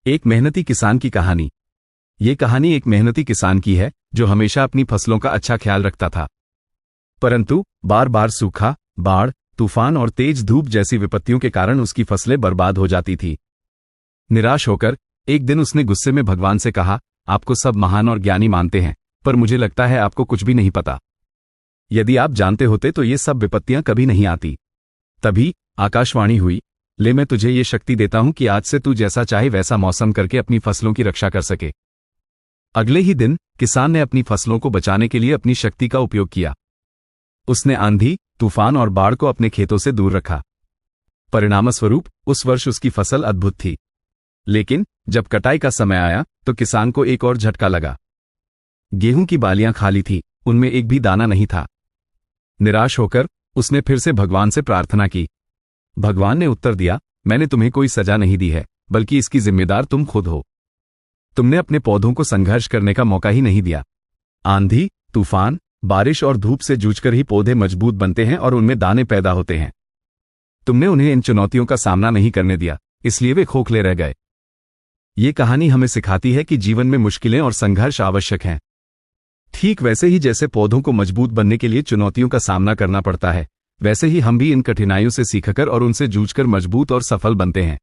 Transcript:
एक मेहनती किसान की कहानी। ये कहानी एक मेहनती किसान की है जो हमेशा अपनी फसलों का अच्छा ख्याल रखता था, परंतु बार बार सूखा, बाढ़, तूफान और तेज धूप जैसी विपत्तियों के कारण उसकी फसलें बर्बाद हो जाती थी। निराश होकर एक दिन उसने गुस्से में भगवान से कहा, आपको सब महान और ज्ञानी मानते हैं, पर मुझे लगता है आपको कुछ भी नहीं पता। यदि आप जानते होते तो ये सब विपत्तियां कभी नहीं आती। तभी आकाशवाणी हुई, ले मैं तुझे ये शक्ति देता हूं कि आज से तू जैसा चाहे वैसा मौसम करके अपनी फसलों की रक्षा कर सके। अगले ही दिन किसान ने अपनी फसलों को बचाने के लिए अपनी शक्ति का उपयोग किया। उसने आंधी, तूफान और बाढ़ को अपने खेतों से दूर रखा। परिणामस्वरूप उस वर्ष उसकी फसल अद्भुत थी। लेकिन जब कटाई का समय आया तो किसान को एक और झटका लगा। गेहूं की बालियां खाली थी, उनमें एक भी दाना नहीं था। निराश होकर उसने फिर से भगवान से प्रार्थना की। भगवान ने उत्तर दिया, मैंने तुम्हें कोई सजा नहीं दी है, बल्कि इसकी जिम्मेदार तुम खुद हो। तुमने अपने पौधों को संघर्ष करने का मौका ही नहीं दिया। आंधी, तूफान, बारिश और धूप से जूझकर ही पौधे मजबूत बनते हैं और उनमें दाने पैदा होते हैं। तुमने उन्हें इन चुनौतियों का सामना नहीं करने दिया, इसलिए वे खोखले रह गए। ये कहानी हमें सिखाती है कि जीवन में मुश्किलें और संघर्ष आवश्यक हैं। ठीक वैसे ही जैसे पौधों को मजबूत बनने के लिए चुनौतियों का सामना करना पड़ता है, वैसे ही हम भी इन कठिनाइयों से सीखकर और उनसे जूझकर मजबूत और सफल बनते हैं।